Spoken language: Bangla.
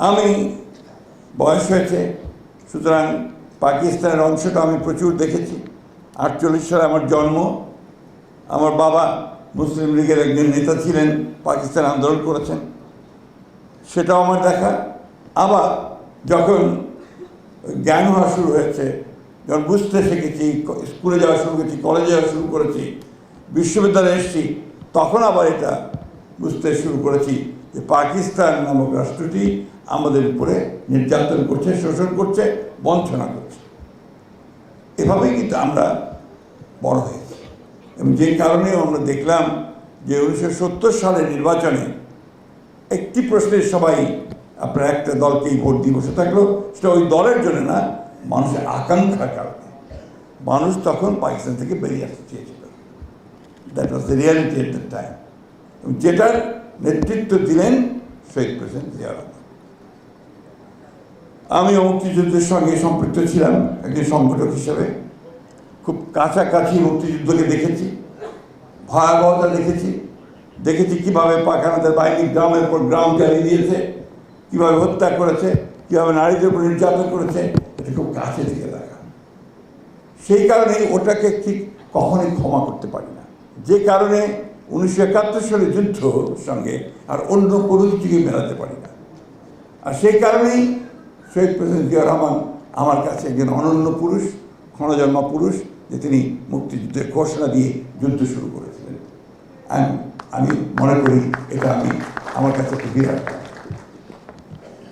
আমি বয়স হয়েছে, সুতরাং পাকিস্তানের অংশটা আমি প্রচুর দেখেছি। 48 সালে আমার জন্ম। আমার বাবা মুসলিম লীগের একজন নেতা ছিলেন, পাকিস্তান আন্দোলন করেছেন, সেটাও আমার দেখা। আবার যখন জ্ঞান হওয়া শুরু হয়েছে, যখন বুঝতে শিখেছি, স্কুলে যাওয়া শুরু করেছি, কলেজে যাওয়া শুরু করেছি, বিশ্ববিদ্যালয়ে এসেছি, তখন আবার এটা বুঝতে শুরু করেছি যে পাকিস্তান নামক রাষ্ট্রটি আমাদের উপরে নির্যাতন করছে, শোষণ করছে, বঞ্চনা করছে। এভাবেই কিন্তু আমরা বড় হয়েছি। এবং যে কারণেও আমরা দেখলাম যে 1970 সালের নির্বাচনে একটি প্রশ্নের সবাই আপনার একটা দলকেই ভোট দিয়ে বসে থাকলো, সেটা ওই দলের জন্য না, মানুষের আকাঙ্ক্ষার কারণে। মানুষ তখন পাকিস্তান থেকে বেরিয়ে আসতে চেয়েছিল। That was the reality at the time. এবং যেটার নেতৃত্ব দিলেন শহীদ প্রেসিডেন্ট জিয়া রহমান। আমিও মুক্তিযুদ্ধের সঙ্গে সম্পৃক্ত ছিলাম একজন সংগঠক হিসেবে। খুব কাছাকাছি মুক্তিযুদ্ধকে দেখেছি, ভয়াবহতা দেখেছি কীভাবে পাক হানাদার বাহিনী গ্রামের পর গ্রাম জ্বালিয়ে দিয়েছে, কীভাবে হত্যা করেছে, কীভাবে নারীদের উপর নির্যাতন করেছে। এটা খুব কাছে থেকে দেখা। সেই কারণে ওটাকে ঠিক কখনোই ক্ষমা করতে পারি না। যে কারণে 1971 সালের যুদ্ধর সঙ্গে আর অন্য কোনো কিছুকে মেলাতে পারি না। আর সেই কারণেই শহীদ প্রেসিডেন্ট জিয়া রহমান আমার কাছে একজন অনন্য পুরুষ, ক্ষণজন্মা পুরুষ, যে তিনি মুক্তিযুদ্ধের ঘোষণা দিয়ে যুদ্ধ শুরু করেছিলেন। আমি মনে করি এটা আমার কাছে একটি বিরাট